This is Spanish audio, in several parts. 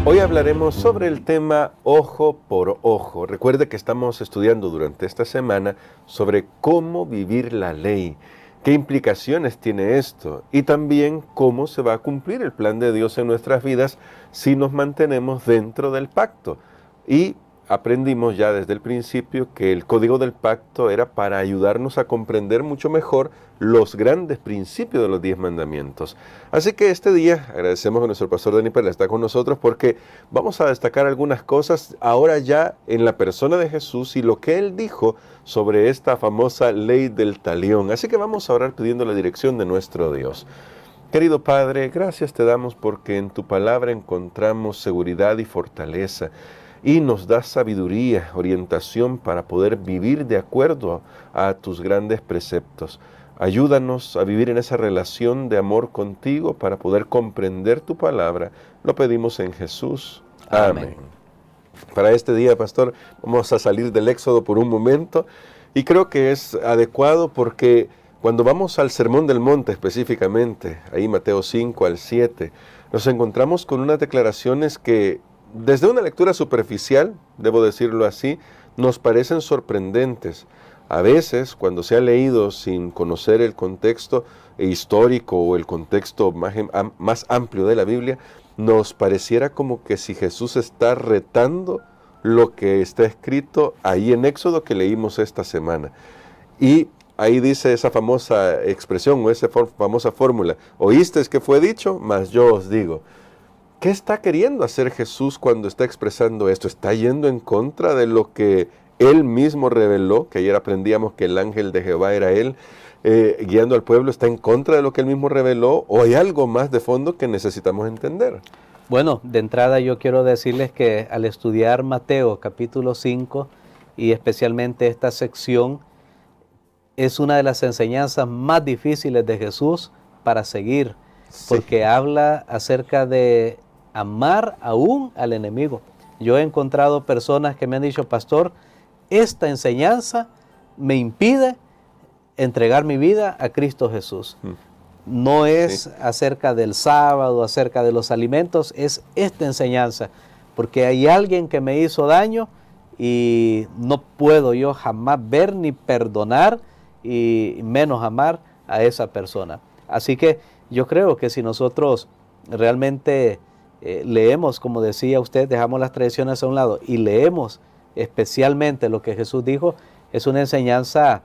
Hoy hablaremos sobre el tema ojo por ojo. Recuerde que estamos estudiando durante esta semana sobre cómo vivir la ley, qué implicaciones tiene esto y también cómo se va a cumplir el plan de Dios en nuestras vidas si nos mantenemos dentro del pacto. Y aprendimos ya desde el principio que el código del pacto era para ayudarnos a comprender mucho mejor los grandes principios de los 10 mandamientos. Así que este día agradecemos a nuestro pastor Dani Perla está con nosotros porque vamos a destacar algunas cosas ahora ya en la persona de Jesús y lo que Él dijo sobre esta famosa ley del talión. Así que vamos a orar pidiendo la dirección de nuestro Dios. Querido Padre, gracias te damos porque en tu palabra encontramos seguridad y fortaleza. Y nos das sabiduría, orientación para poder vivir de acuerdo a tus grandes preceptos. Ayúdanos a vivir en esa relación de amor contigo para poder comprender tu palabra. Lo pedimos en Jesús. Amén. Para este día, pastor, vamos a salir del Éxodo por un momento y creo que es adecuado porque cuando vamos al Sermón del Monte específicamente, ahí Mateo 5 al 7, nos encontramos con unas declaraciones que desde una lectura superficial, debo decirlo así, nos parecen sorprendentes. A veces, cuando se ha leído sin conocer el contexto histórico o el contexto más amplio de la Biblia, nos pareciera como que si Jesús está retando lo que está escrito ahí en Éxodo que leímos esta semana. Y ahí dice esa famosa expresión o esa famosa fórmula, oísteis que fue dicho, mas yo os digo. ¿Qué está queriendo hacer Jesús cuando está expresando esto? ¿Está yendo en contra de lo que Él mismo reveló? Que ayer aprendíamos que el ángel de Jehová era Él, guiando al pueblo. ¿Está en contra de lo que Él mismo reveló? ¿O hay algo más de fondo que necesitamos entender? Bueno, de entrada yo quiero decirles que al estudiar Mateo capítulo 5 y especialmente esta sección, es una de las enseñanzas más difíciles de Jesús para seguir, porque habla acerca de amar aún al enemigo. Yo he encontrado personas que me han dicho, pastor, esta enseñanza me impide entregar mi vida a Cristo Jesús. No es acerca del sábado, acerca de los alimentos, es esta enseñanza, porque hay alguien que me hizo daño y no puedo yo jamás ver ni perdonar y menos amar a esa persona. Así que yo creo que si nosotros realmente leemos, como decía usted, dejamos las tradiciones a un lado y leemos especialmente lo que Jesús dijo, es una enseñanza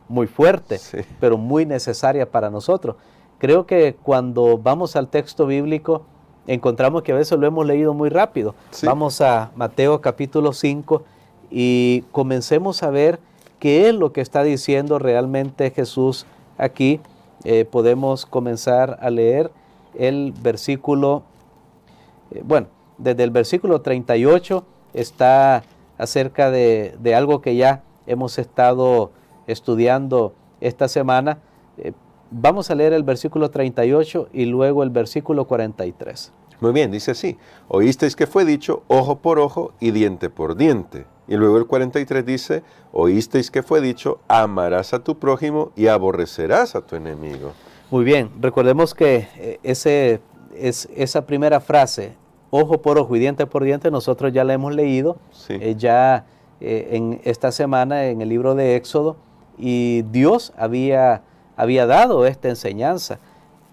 muy fuerte, pero muy necesaria para nosotros. Creo que cuando vamos al texto bíblico, encontramos que a veces lo hemos leído muy rápido. Vamos a Mateo capítulo 5 y comencemos a ver qué es lo que está diciendo realmente Jesús aquí. Podemos comenzar a leer el versículo, desde el versículo 38 está acerca de algo que ya hemos estado estudiando esta semana. Vamos a leer el versículo 38 y luego el versículo 43. Muy bien, dice así, oísteis que fue dicho ojo por ojo y diente por diente. Y luego el 43 dice, oísteis que fue dicho, amarás a tu prójimo y aborrecerás a tu enemigo. Muy bien, recordemos que esa primera frase, ojo por ojo y diente por diente, nosotros ya la hemos leído en esta semana en el libro de Éxodo, y Dios había dado esta enseñanza.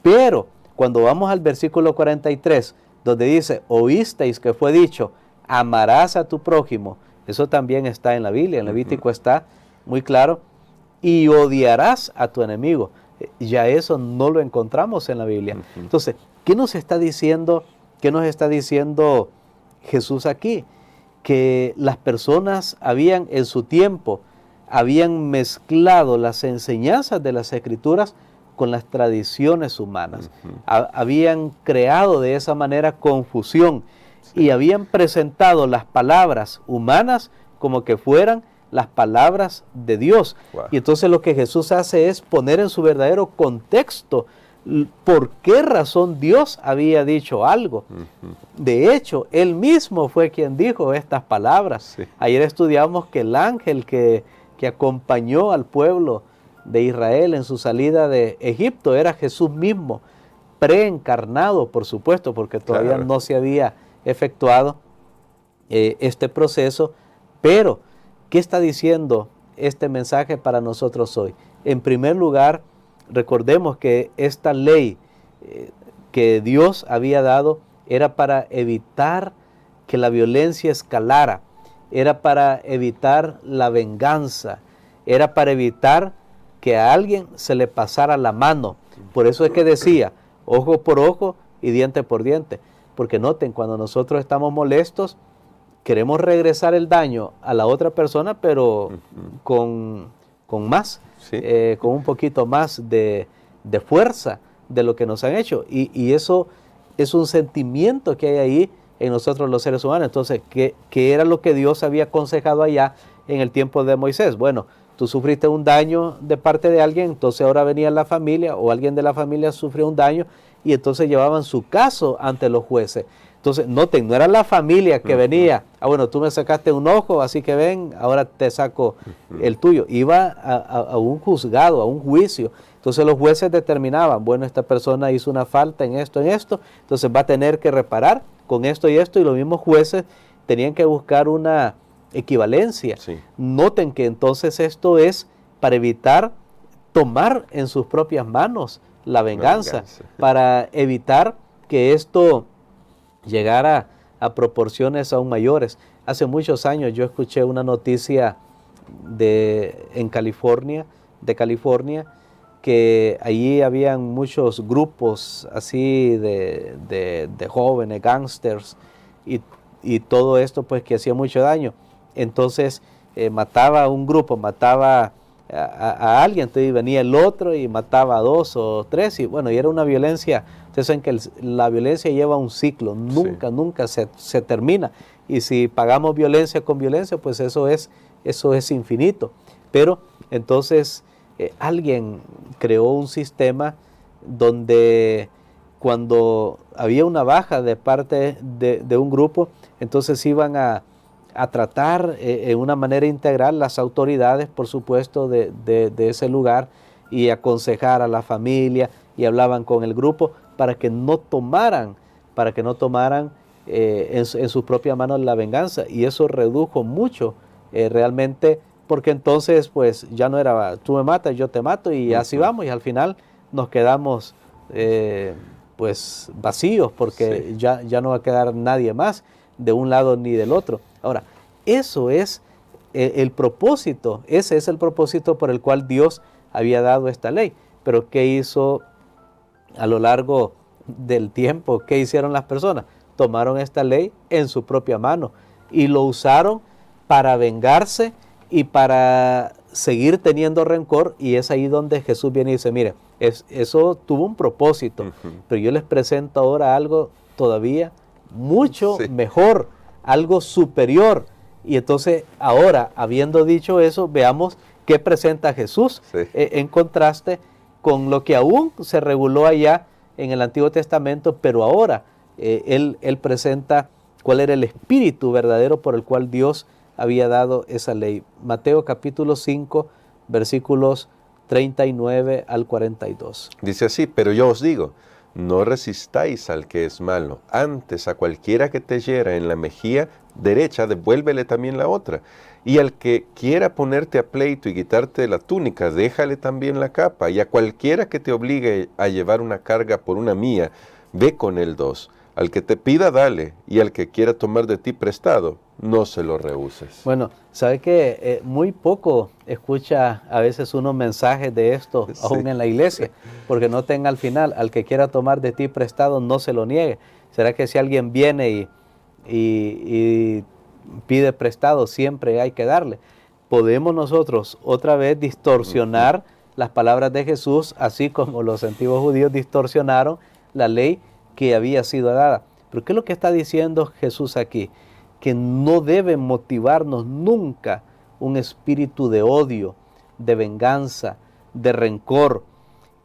Pero cuando vamos al versículo 43, donde dice, oísteis que fue dicho, amarás a tu prójimo, eso también está en la Biblia, en Levítico está muy claro, y odiarás a tu enemigo. Ya eso no lo encontramos en la Biblia. Entonces, ¿qué nos está diciendo Jesús aquí? Que las personas en su tiempo, habían mezclado las enseñanzas de las Escrituras con las tradiciones humanas. Habían creado de esa manera confusión y habían presentado las palabras humanas como que fueran las palabras de Dios. Y entonces lo que Jesús hace es poner en su verdadero contexto por qué razón Dios había dicho algo. De hecho, Él mismo fue quien dijo estas palabras. Ayer estudiamos que el ángel que acompañó al pueblo de Israel en su salida de Egipto, era Jesús mismo, preencarnado, por supuesto, porque todavía Claro. no se había efectuado este proceso. Pero, ¿qué está diciendo este mensaje para nosotros hoy? En primer lugar, recordemos que esta ley que Dios había dado era para evitar que la violencia escalara, era para evitar la venganza, era para evitar que a alguien se le pasara la mano. Por eso es que decía, ojo por ojo y diente por diente. Porque noten, cuando nosotros estamos molestos, queremos regresar el daño a la otra persona, pero con más, Sí. con un poquito más de fuerza de lo que nos han hecho. Y eso es un sentimiento que hay ahí en nosotros los seres humanos. Entonces, ¿qué era lo que Dios había aconsejado allá en el tiempo de Moisés? Bueno, tú sufriste un daño de parte de alguien, entonces ahora venía la familia o alguien de la familia sufrió un daño y entonces llevaban su caso ante los jueces. Entonces, noten, no era la familia que venía, bueno, tú me sacaste un ojo, así que ven, ahora te saco el tuyo. Iba a un juzgado, a un juicio. Entonces los jueces determinaban, bueno, esta persona hizo una falta en esto, entonces va a tener que reparar con esto y esto, y los mismos jueces tenían que buscar una equivalencia. Sí. Noten que entonces esto es para evitar tomar en sus propias manos la venganza. Para evitar que esto llegara a proporciones aún mayores. Hace muchos años yo escuché una noticia de California, que allí habían muchos grupos así de jóvenes, gángsters, y todo esto pues que hacía mucho daño. Entonces mataba a un grupo, mataba a alguien, entonces venía el otro y mataba a 2 o 3, y bueno, y era una violencia. Ustedes saben que la violencia lleva un ciclo, nunca se termina, y si pagamos violencia con violencia, pues eso es infinito. Pero entonces alguien creó un sistema donde cuando había una baja de parte de un grupo, entonces iban a tratar en una manera integral las autoridades, por supuesto, de ese lugar, y aconsejar a la familia, y hablaban con el grupo para que no tomaran en sus propias manos la venganza, y eso redujo mucho realmente, porque entonces pues ya no era tú me matas, yo te mato, y así vamos, y al final nos quedamos pues vacíos, porque ya no va a quedar nadie más de un lado ni del otro. Ahora, eso es el propósito, ese es el propósito por el cual Dios había dado esta ley. Pero ¿qué hizo a lo largo del tiempo? ¿Qué hicieron las personas? Tomaron esta ley en su propia mano y lo usaron para vengarse y para seguir teniendo rencor, y es ahí donde Jesús viene y dice, mire, eso tuvo un propósito, pero yo les presento ahora algo todavía mucho mejor, algo superior. Y entonces ahora, habiendo dicho eso, veamos qué presenta Jesús en contraste con lo que aún se reguló allá en el Antiguo Testamento, pero ahora él presenta cuál era el espíritu verdadero por el cual Dios había dado esa ley. Mateo capítulo 5, versículos 39 al 42. Dice así, pero yo os digo, no resistáis al que es malo, antes a cualquiera que te hiera en la mejilla derecha, devuélvele también la otra. Y al que quiera ponerte a pleito y quitarte la túnica, déjale también la capa. Y a cualquiera que te obligue a llevar una carga por una mía, ve con él 2. Al que te pida, dale, y al que quiera tomar de ti prestado, no se lo rehuses. Bueno, ¿sabe que muy poco escucha a veces unos mensajes de esto, aún en la iglesia? Porque noten al final, al que quiera tomar de ti prestado, no se lo niegue. ¿Será que si alguien viene y pide prestado, siempre hay que darle? Podemos nosotros otra vez distorsionar las palabras de Jesús, así como los antiguos judíos distorsionaron la ley que había sido dada. Pero ¿qué es lo que está diciendo Jesús aquí? Que no debe motivarnos nunca un espíritu de odio, de venganza, de rencor,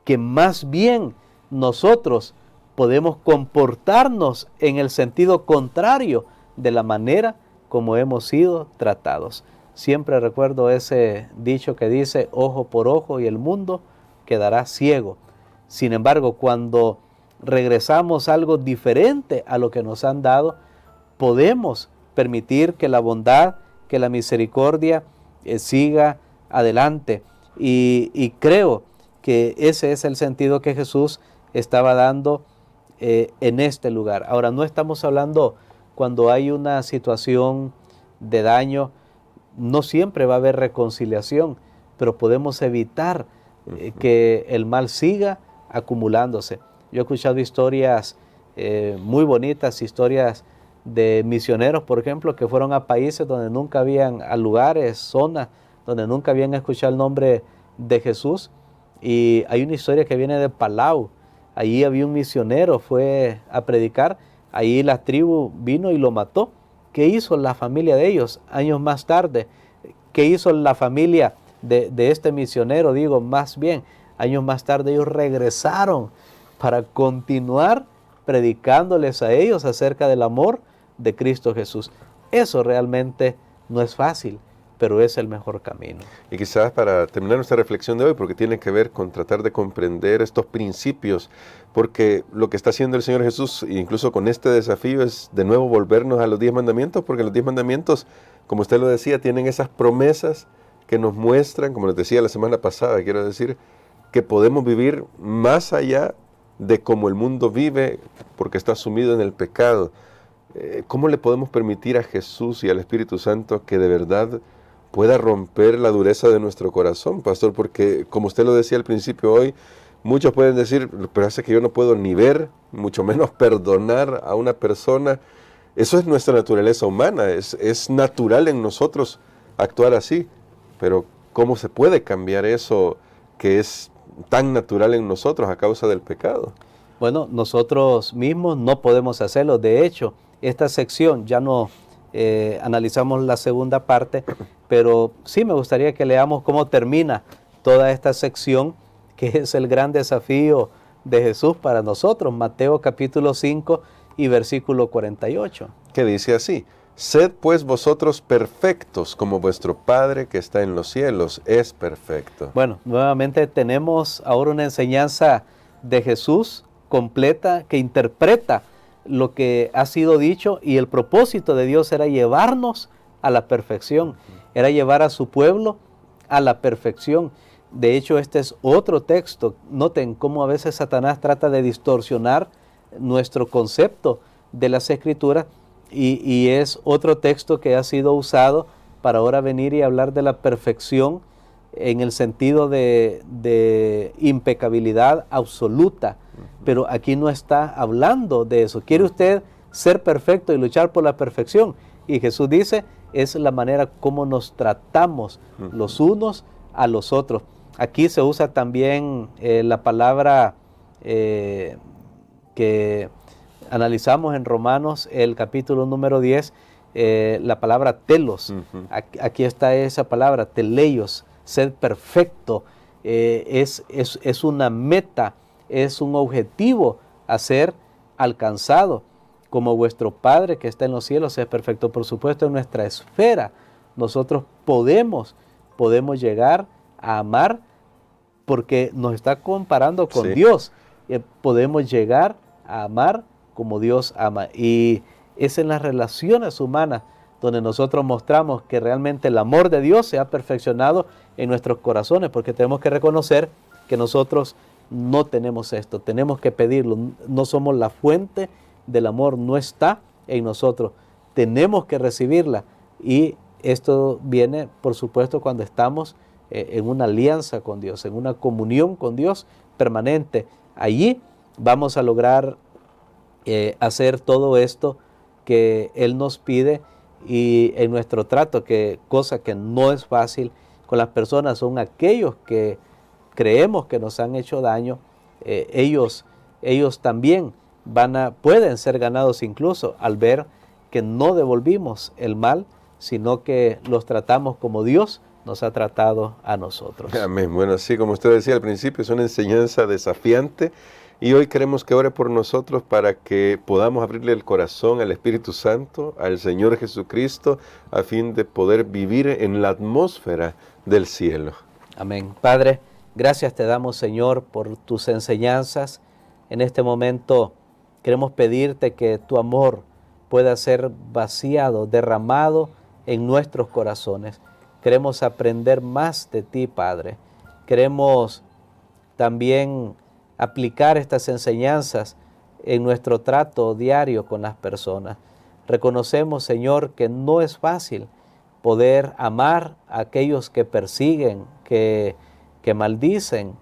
que más bien nosotros podemos comportarnos en el sentido contrario de la manera como hemos sido tratados. siempre recuerdo ese dicho que dice, ojo por ojo y el mundo quedará ciego. Sin embargo, cuando regresamos a algo diferente a lo que nos han dado, podemos permitir que la bondad, que la misericordia siga adelante. Y creo que ese es el sentido que Jesús estaba dando en este lugar. Ahora, no estamos hablando cuando hay una situación de daño, no siempre va a haber reconciliación, pero podemos evitar que el mal siga acumulándose. Yo he escuchado historias muy bonitas, historias de misioneros, por ejemplo, que fueron a países donde nunca habían, a lugares, zonas, donde nunca habían escuchado el nombre de Jesús. Y hay una historia que viene de Palau. Allí había un misionero, fue a predicar, ahí la tribu vino y lo mató. ¿Qué hizo la familia de ellos años más tarde? ¿Qué hizo la familia de este misionero? Digo, más bien, años más tarde ellos regresaron para continuar predicándoles a ellos acerca del amor de Cristo Jesús. Eso realmente no es fácil, pero es el mejor camino. Y quizás para terminar nuestra reflexión de hoy, porque tiene que ver con tratar de comprender estos principios, porque lo que está haciendo el Señor Jesús, incluso con este desafío, es de nuevo volvernos a los 10 mandamientos, porque los 10 mandamientos, como usted lo decía, tienen esas promesas que nos muestran, como les decía la semana pasada, quiero decir, que podemos vivir más allá de cómo el mundo vive, porque está sumido en el pecado. ¿Cómo le podemos permitir a Jesús y al Espíritu Santo que de verdad pueda romper la dureza de nuestro corazón, pastor? Porque, como usted lo decía al principio hoy, muchos pueden decir, pero hace que yo no puedo ni ver, mucho menos perdonar a una persona. Eso es nuestra naturaleza humana, es natural en nosotros actuar así. Pero, ¿cómo se puede cambiar eso que es tan natural en nosotros a causa del pecado? Bueno, nosotros mismos no podemos hacerlo. De hecho, esta sección ya no analizamos la segunda parte, pero sí me gustaría que leamos cómo termina toda esta sección, que es el gran desafío de Jesús para nosotros. Mateo capítulo 5 y versículo 48. Que dice así: sed pues vosotros perfectos, como vuestro Padre que está en los cielos es perfecto. Bueno, nuevamente tenemos ahora una enseñanza de Jesús completa que interpreta lo que ha sido dicho, y el propósito de Dios era llevarnos a la perfección, era llevar a su pueblo a la perfección. De hecho, este es otro texto. Noten cómo a veces Satanás trata de distorsionar nuestro concepto de las Escrituras, y es otro texto que ha sido usado para ahora venir y hablar de la perfección en el sentido de impecabilidad absoluta. Pero aquí no está hablando de eso. ¿Quiere usted ser perfecto y luchar por la perfección? Y Jesús dice, es la manera como nos tratamos los unos a los otros. Aquí se usa también la palabra que analizamos en Romanos, el capítulo número 10, la palabra telos. Aquí está esa palabra, teleios, ser perfecto. Es una meta, es un objetivo a ser alcanzado, como vuestro Padre que está en los cielos es perfecto. Por supuesto, en nuestra esfera nosotros podemos llegar a amar, porque nos está comparando con Dios. Podemos llegar a amar como Dios ama, y es en las relaciones humanas donde nosotros mostramos que realmente el amor de Dios se ha perfeccionado en nuestros corazones, porque tenemos que reconocer que nosotros no tenemos esto, tenemos que pedirlo, no somos la fuente del amor, no está en nosotros, tenemos que recibirla, y esto viene, por supuesto, cuando estamos en una alianza con Dios, en una comunión con Dios permanente. Allí vamos a lograr hacer todo esto que Él nos pide, y en nuestro trato, cosa que no es fácil con las personas, son aquellos que creemos que nos han hecho daño. Ellos también pueden ser ganados incluso al ver que no devolvimos el mal, sino que los tratamos como Dios nos ha tratado a nosotros. Amén. Bueno, así como usted decía al principio, es una enseñanza desafiante, Y hoy queremos que ore por nosotros para que podamos abrirle el corazón al Espíritu Santo, al Señor Jesucristo, a fin de poder vivir en la atmósfera del cielo. Amén. Padre, gracias te damos, Señor, por tus enseñanzas. En este momento queremos pedirte que tu amor pueda ser vaciado, derramado en nuestros corazones. Queremos aprender más de ti, Padre. Queremos también aplicar estas enseñanzas en nuestro trato diario con las personas. Reconocemos, Señor, que no es fácil poder amar a aquellos que persiguen, que maldicen.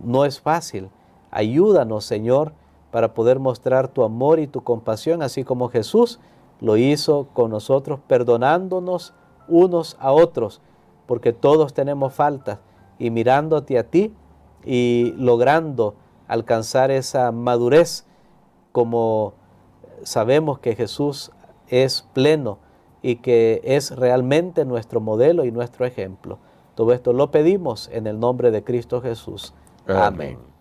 No es fácil. Ayúdanos, Señor, para poder mostrar tu amor y tu compasión, así como Jesús lo hizo con nosotros, perdonándonos unos a otros, porque todos tenemos faltas, y mirándote a ti y logrando alcanzar esa madurez, como sabemos que Jesús es pleno y que es realmente nuestro modelo y nuestro ejemplo. Todo esto lo pedimos en el nombre de Cristo Jesús. Amén.